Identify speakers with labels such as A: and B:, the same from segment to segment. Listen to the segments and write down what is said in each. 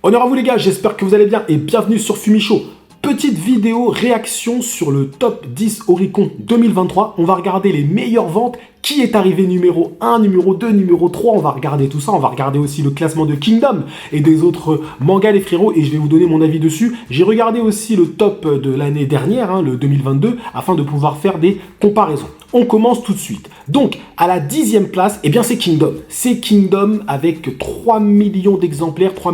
A: Honneur à vous les gars, j'espère que vous allez bien et bienvenue sur Fumichaud. Petite vidéo réaction sur le top 10 Oricon 2023. On va regarder les meilleures ventes, qui est arrivé numéro 1, numéro 2, numéro 3. On va regarder tout ça. On va regarder aussi le classement de Kingdom et des autres mangas les frérots et je vais vous donner mon avis dessus. J'ai regardé aussi le top de l'année dernière, le 2022, afin de pouvoir faire des comparaisons. On commence tout de suite. Donc, à la 10e place, eh bien c'est Kingdom. C'est Kingdom avec 3 millions d'exemplaires, 3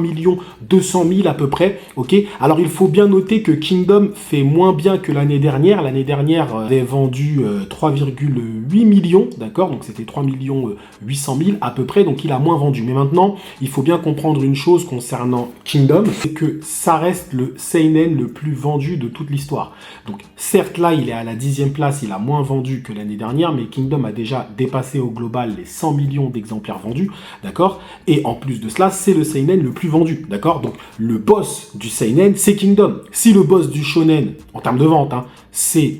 A: 200 000 à peu près. Ok. Alors, il faut bien noter que Kingdom fait moins bien que l'année dernière. L'année dernière, avait vendu 3,8 millions, d'accord. Donc, c'était 3 800 000 à peu près. Donc, il a moins vendu. Mais maintenant, il faut bien comprendre une chose concernant Kingdom, c'est que ça reste le seinen le plus vendu de toute l'histoire. Donc, certes, là, il est à la 10e place. Il a moins vendu que l'année dernière, mais Kingdom a déjà dépassé au global les 100 millions d'exemplaires vendus, d'accord. Et en plus de cela, c'est le seinen le plus vendu, d'accord. Donc le boss du seinen, c'est Kingdom. Si le boss du shonen, en termes de vente, c'est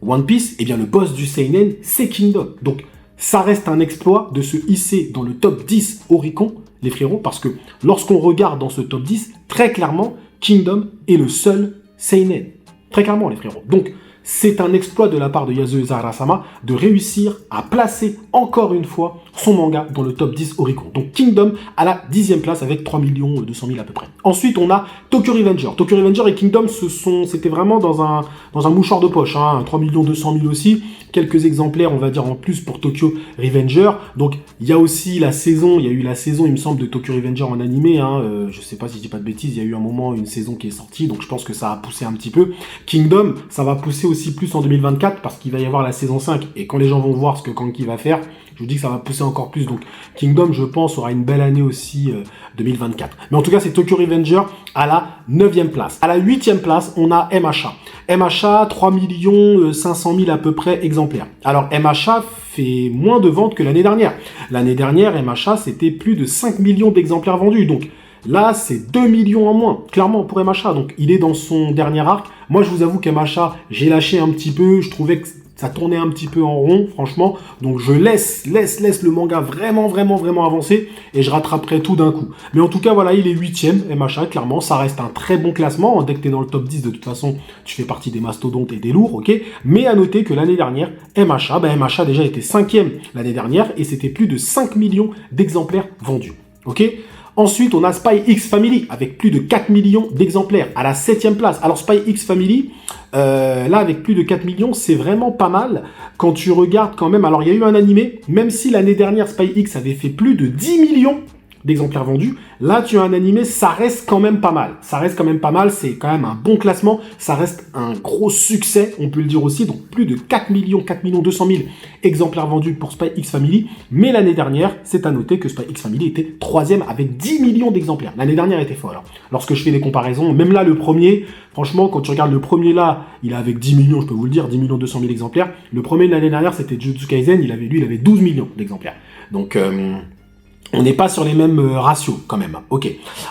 A: One Piece, eh bien le boss du seinen, c'est Kingdom. Donc ça reste un exploit de se hisser dans le top 10 Oricon, les frérots, parce que lorsqu'on regarde dans ce top 10, très clairement, Kingdom est le seul seinen. Très clairement, les frérots. Donc, c'est un exploit de la part de Yasuo Arasama de réussir à placer encore une fois son manga dans le top 10 Oricon. Donc Kingdom à la 10e place avec 3 200 000 à peu près. Ensuite, on a Tokyo Revenger. Tokyo Revenger et Kingdom, c'était vraiment dans un mouchoir de poche. 3 200 000 aussi. Quelques exemplaires, on va dire, en plus pour Tokyo Revenger. Donc, il y a aussi la saison, il me semble, de Tokyo Revenger en animé. Je sais pas si je dis pas de bêtises, il y a eu un moment, une saison qui est sortie. Donc, je pense que ça a poussé un petit peu. Kingdom, ça va pousser aussi plus en 2024 parce qu'il va y avoir la saison 5 et quand les gens vont voir ce que Kanki va faire, je vous dis que ça va pousser encore plus. Donc Kingdom, je pense, aura une belle année aussi 2024. Mais en tout cas, c'est Tokyo Revenger à la 9e place. À la 8e place, on a MHA. MHA, 3 500 000 à peu près exemplaires. Alors MHA fait moins de ventes que l'année dernière. L'année dernière, MHA, c'était plus de 5 millions d'exemplaires vendus. Donc là, c'est 2 millions en moins, clairement, pour MHA. Donc, il est dans son dernier arc. Moi, je vous avoue qu'MHA, j'ai lâché un petit peu. Je trouvais que ça tournait un petit peu en rond, franchement. Donc, je laisse le manga vraiment avancer. Et je rattraperai tout d'un coup. Mais en tout cas, voilà, il est 8e, MHA, clairement. Ça reste un très bon classement. Dès que tu es dans le top 10, de toute façon, tu fais partie des mastodontes et des lourds, ok. Mais à noter que l'année dernière, MHA déjà était 5e l'année dernière. Et c'était plus de 5 millions d'exemplaires vendus, ok. Ensuite, on a Spy X Family avec plus de 4 millions d'exemplaires à la 7e place. Alors, Spy X Family, là, avec plus de 4 millions, c'est vraiment pas mal quand tu regardes quand même. Alors, il y a eu un animé, même si l'année dernière, Spy X avait fait plus de 10 millions d'exemplaires vendus. Là, tu as un animé, ça reste quand même pas mal. Ça reste quand même pas mal, c'est quand même un bon classement. Ça reste un gros succès, on peut le dire aussi. Donc, plus de 4 200 000 exemplaires vendus pour Spy X Family. Mais l'année dernière, c'est à noter que Spy X Family était 3e avec 10 millions d'exemplaires. L'année dernière était folle. Lorsque je fais des comparaisons, même là, le premier, franchement, quand tu regardes le premier là, il est avec 10 millions, je peux vous le dire, 10 200 000 exemplaires. Le premier de l'année dernière, c'était Jujutsu Kaisen, il avait 12 millions d'exemplaires. Donc, on n'est pas sur les mêmes ratios quand même. Ok.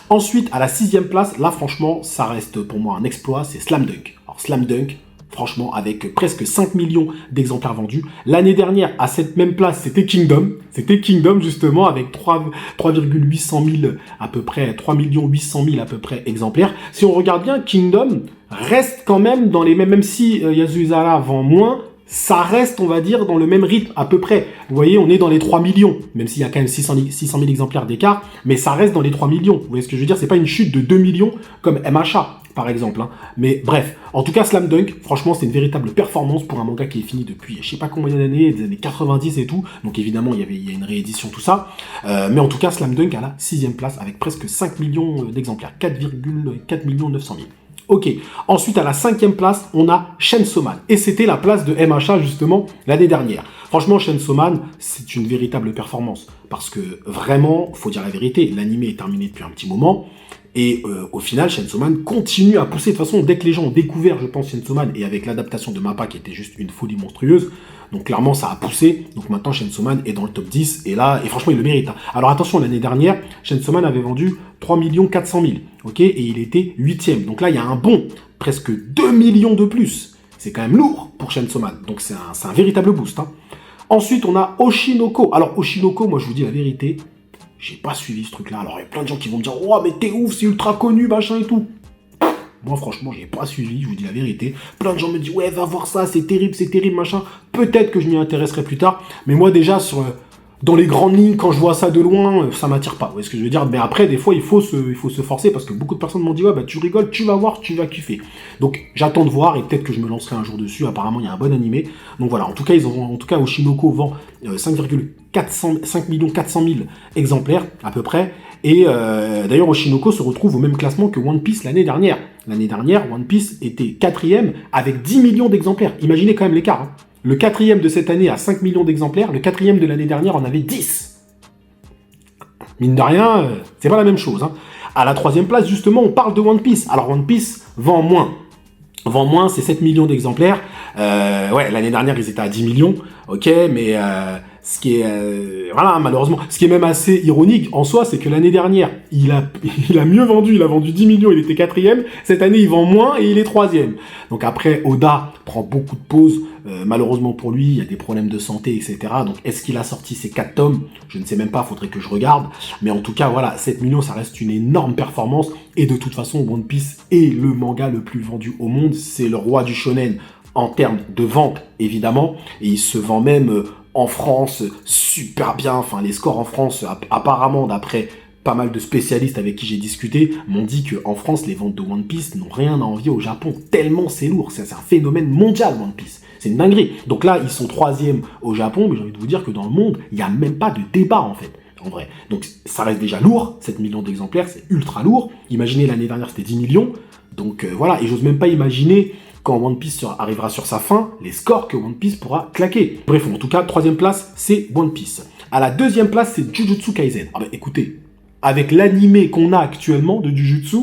A: Ensuite, à la 6e place, là franchement, ça reste pour moi un exploit, c'est Slam Dunk. Alors Slam Dunk, franchement, avec presque 5 millions d'exemplaires vendus. L'année dernière, à cette même place, c'était Kingdom. C'était Kingdom justement avec 3,800 000 à peu près, 3 800 000 à peu près exemplaires. Si on regarde bien, Kingdom reste quand même dans les mêmes, même si Yasuo vend moins, ça reste, on va dire, dans le même rythme à peu près. Vous voyez, on est dans les 3 millions, même s'il y a quand même 600 000 exemplaires d'écart, mais ça reste dans les 3 millions. Vous voyez ce que je veux dire? C'est pas une chute de 2 millions comme MHA, par exemple. Mais bref, en tout cas, Slam Dunk, franchement, c'est une véritable performance pour un manga qui est fini depuis je sais pas combien d'années, des années 90 et tout. Donc évidemment, il y a une réédition, tout ça. Mais en tout cas, Slam Dunk à la 6e place avec presque 5 millions d'exemplaires, 4,4 900 000. Ok, ensuite à la 5e place, on a Chainsaw Man. Et c'était la place de MHA justement l'année dernière. Franchement, Chainsaw Man, c'est une véritable performance. Parce que vraiment, faut dire la vérité, l'anime est terminé depuis un petit moment. Et au final, Chainsaw Man continue à pousser. De toute façon, dès que les gens ont découvert, je pense, Chainsaw Man, et avec l'adaptation de MAPPA qui était juste une folie monstrueuse, donc clairement, ça a poussé. Donc maintenant, Chainsaw Man est dans le top 10. Et là, et franchement, il le mérite. Alors attention, l'année dernière, Chainsaw Man avait vendu 3 400 000. Ok, et il était 8e. Donc là, il y a un bond. Presque 2 millions de plus. C'est quand même lourd pour Chainsaw Man. Donc c'est un véritable boost. Ensuite, on a Oshinoko. Alors, Oshinoko, moi, je vous dis la vérité, j'ai pas suivi ce truc-là. Alors, il y a plein de gens qui vont me dire, oh, mais t'es ouf, c'est ultra connu, machin et tout. Moi, franchement, j'ai pas suivi, je vous dis la vérité. Plein de gens me disent, ouais, va voir ça, c'est terrible, machin. Peut-être que je m'y intéresserai plus tard. Mais moi, déjà, dans les grandes lignes, quand je vois ça de loin, ça m'attire pas. Vous voyez ce que je veux dire? Mais après, des fois, il faut se forcer parce que beaucoup de personnes m'ont dit, ouais, bah, tu rigoles, tu vas voir, tu vas kiffer. Donc, j'attends de voir et peut-être que je me lancerai un jour dessus. Apparemment, il y a un bon animé. Donc voilà, en tout cas, Oshinoko vend 5 400 000 exemplaires, à peu près. Et d'ailleurs, Oshinoko se retrouve au même classement que One Piece l'année dernière. L'année dernière, One Piece était 4e avec 10 millions d'exemplaires. Imaginez quand même l'écart. Hein. Le 4e de cette année a 5 millions d'exemplaires. Le 4e de l'année dernière en avait 10. Mine de rien, c'est pas la même chose. Hein. À la 3e place, justement, on parle de One Piece. Alors, One Piece vend moins. C'est 7 millions d'exemplaires. Ouais, l'année dernière, ils étaient à 10 millions. Ok, mais ce qui est... voilà, malheureusement. Ce qui est même assez ironique en soi, c'est que l'année dernière, il a mieux vendu. Il a vendu 10 millions, il était 4e. Cette année, il vend moins et il est 3e. Donc après, Oda prend beaucoup de pauses. Malheureusement pour lui, il y a des problèmes de santé, etc. Donc est-ce qu'il a sorti ces 4 tomes? Je ne sais même pas, faudrait que je regarde. Mais en tout cas, voilà, 7 millions, ça reste une énorme performance. Et de toute façon, One Piece est le manga le plus vendu au monde. C'est le roi du shonen en termes de vente, évidemment. Et il se vend même en France super bien. Enfin, les scores en France, apparemment, d'après pas mal de spécialistes avec qui j'ai discuté, m'ont dit qu'en France, les ventes de One Piece n'ont rien à envier au Japon, tellement c'est lourd. C'est un phénomène mondial, One Piece. C'est une dinguerie. Donc là, ils sont 3e au Japon, mais j'ai envie de vous dire que dans le monde, il n'y a même pas de débat, en fait. En vrai. Donc ça reste déjà lourd, 7 millions d'exemplaires, c'est ultra lourd. Imaginez l'année dernière, c'était 10 millions. Donc voilà, et j'ose même pas imaginer quand One Piece arrivera sur sa fin, les scores que One Piece pourra claquer. Bref, en tout cas, 3e place, c'est One Piece. À la 2e place, c'est Jujutsu Kaisen. Ah bah écoutez, avec l'animé qu'on a actuellement de Jujutsu,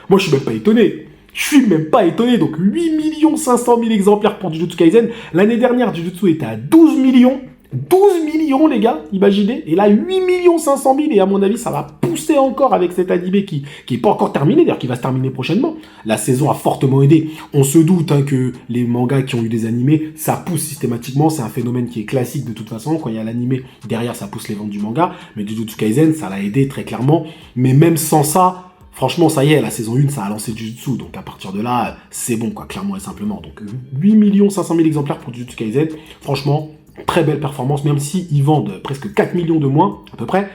A: moi je suis même pas étonné. Je suis même pas étonné. Donc 8 500 000 exemplaires pour Jujutsu Kaisen. L'année dernière, Jujutsu était à 12 millions. 12 millions, les gars, imaginez. Et là, 8 500 000. Et à mon avis, ça va pousser encore avec cet animé qui est pas encore terminé, d'ailleurs, qui va se terminer prochainement. La saison a fortement aidé. On se doute que les mangas qui ont eu des animés, ça pousse systématiquement. C'est un phénomène qui est classique de toute façon. Quand il y a l'animé, derrière, ça pousse les ventes du manga. Mais Jujutsu Kaisen, ça l'a aidé très clairement. Mais même sans ça, franchement, ça y est, la saison 1, ça a lancé Jujutsu. Donc à partir de là, c'est bon, quoi, clairement et simplement. Donc 8 500 000 exemplaires pour Jujutsu Kaisen. Franchement, très belle performance, même s'ils vendent presque 4 millions de moins, à peu près,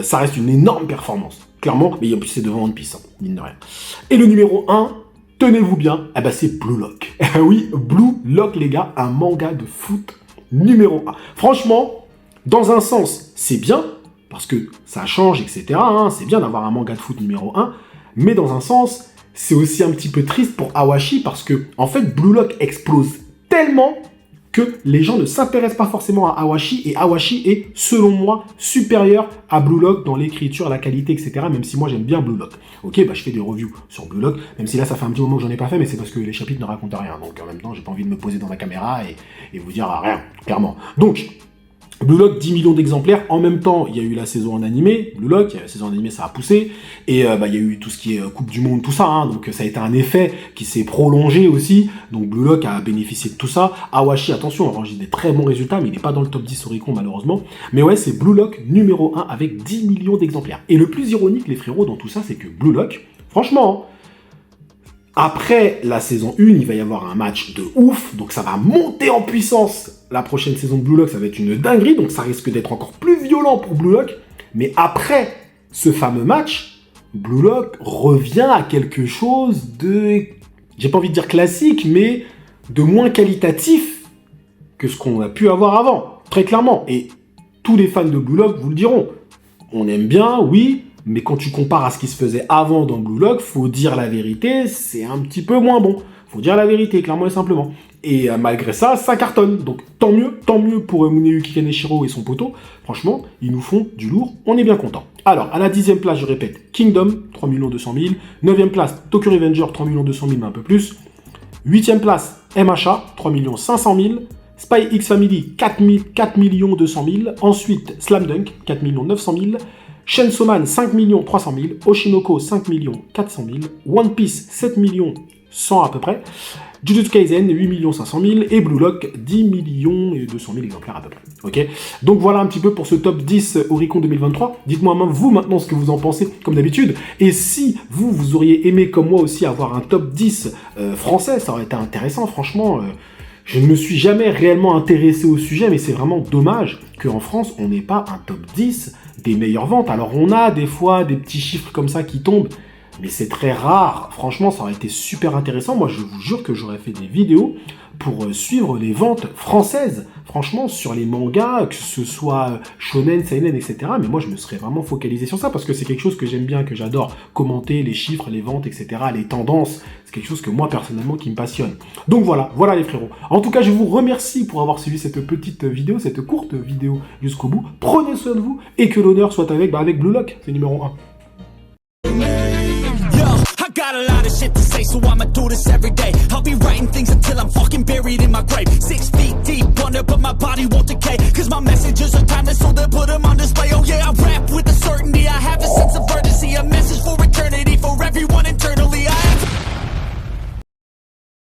A: ça reste une énorme performance, clairement, mais en plus c'est devant One Piece, mine de rien. Et le numéro 1, tenez-vous bien, eh ben c'est Blue Lock. Oui, Blue Lock, les gars, un manga de foot numéro 1. Franchement, dans un sens, c'est bien, parce que ça change, etc. C'est bien d'avoir un manga de foot numéro 1, mais dans un sens, c'est aussi un petit peu triste pour Awashi, parce que, en fait, Blue Lock explose tellement que les gens ne s'intéressent pas forcément à Awashi, et Awashi est, selon moi, supérieur à Blue Lock dans l'écriture, la qualité, etc., même si moi j'aime bien Blue Lock. Ok, bah je fais des reviews sur Blue Lock, même si là ça fait un petit moment que j'en ai pas fait, mais c'est parce que les chapitres ne racontent rien, donc en même temps j'ai pas envie de me poser dans la caméra et vous dire rien, clairement. Donc, Blue Lock, 10 millions d'exemplaires. En même temps, il y a eu la saison en animé. Blue Lock, la saison en animé, ça a poussé. Et il y a eu tout ce qui est Coupe du Monde, tout ça. Donc ça a été un effet qui s'est prolongé aussi. Donc Blue Lock a bénéficié de tout ça. Awashi, attention, a rangé des très bons résultats, mais il n'est pas dans le top 10 Oricon, malheureusement. Mais ouais, c'est Blue Lock numéro 1 avec 10 millions d'exemplaires. Et le plus ironique, les frérots, dans tout ça, c'est que Blue Lock, franchement, après la saison 1, il va y avoir un match de ouf, donc ça va monter en puissance. La prochaine saison de Blue Lock, ça va être une dinguerie, donc ça risque d'être encore plus violent pour Blue Lock. Mais après ce fameux match, Blue Lock revient à quelque chose de, j'ai pas envie de dire classique, mais de moins qualitatif que ce qu'on a pu avoir avant, très clairement. Et tous les fans de Blue Lock vous le diront. On aime bien, oui, mais quand tu compares à ce qui se faisait avant dans Blue Lock, faut dire la vérité, c'est un petit peu moins bon. Faut dire la vérité, clairement et simplement. Et malgré ça, ça cartonne. Donc tant mieux pour Muneyuki Kaneshiro et son poteau. Franchement, ils nous font du lourd, on est bien content. Alors, à la 10e place, je répète, Kingdom, 3 200 000. 9e place, Tokyo Revenger, 3 200 000, mais un peu plus. 8e place, MHA, 3 500 000. Spy X Family, 4 200 000. Ensuite, Slam Dunk, 4 900 000. Chainsaw Man, 5 300 000. Oshinoko, 5 400 000. One Piece, 7 100 à peu près. Jujutsu Kaisen, 8 500 000, et Blue Lock, 10 200 000 exemplaires à peu près. Ok. Donc voilà un petit peu pour ce top 10 Oricon 2023. Dites-moi vous maintenant ce que vous en pensez, comme d'habitude. Et si vous auriez aimé, comme moi aussi, avoir un top 10 français, ça aurait été intéressant, franchement. Je ne me suis jamais réellement intéressé au sujet, mais c'est vraiment dommage qu'en France, on n'ait pas un top 10 des meilleures ventes. Alors on a des fois des petits chiffres comme ça qui tombent, mais c'est très rare. Franchement, ça aurait été super intéressant. Moi, je vous jure que j'aurais fait des vidéos pour suivre les ventes françaises. Franchement, sur les mangas, que ce soit shonen, seinen, etc. Mais moi, je me serais vraiment focalisé sur ça parce que c'est quelque chose que j'aime bien, que j'adore. Commenter les chiffres, les ventes, etc. Les tendances. C'est quelque chose que moi, personnellement, qui me passionne. Donc voilà les frérots. En tout cas, je vous remercie pour avoir suivi cette petite vidéo, cette courte vidéo jusqu'au bout. Prenez soin de vous et que l'honneur soit avec Blue Lock. C'est numéro 1.
B: I got a lot of shit to say, so I'ma do this every day. I'll be writing things until I'm fucking buried in my grave. 6 feet deep under, but my body won't decay. Cause my messages are timeless, so they'll put them on display. Oh yeah, I rap with a certainty, I have a sense of urgency. A message for eternity, for every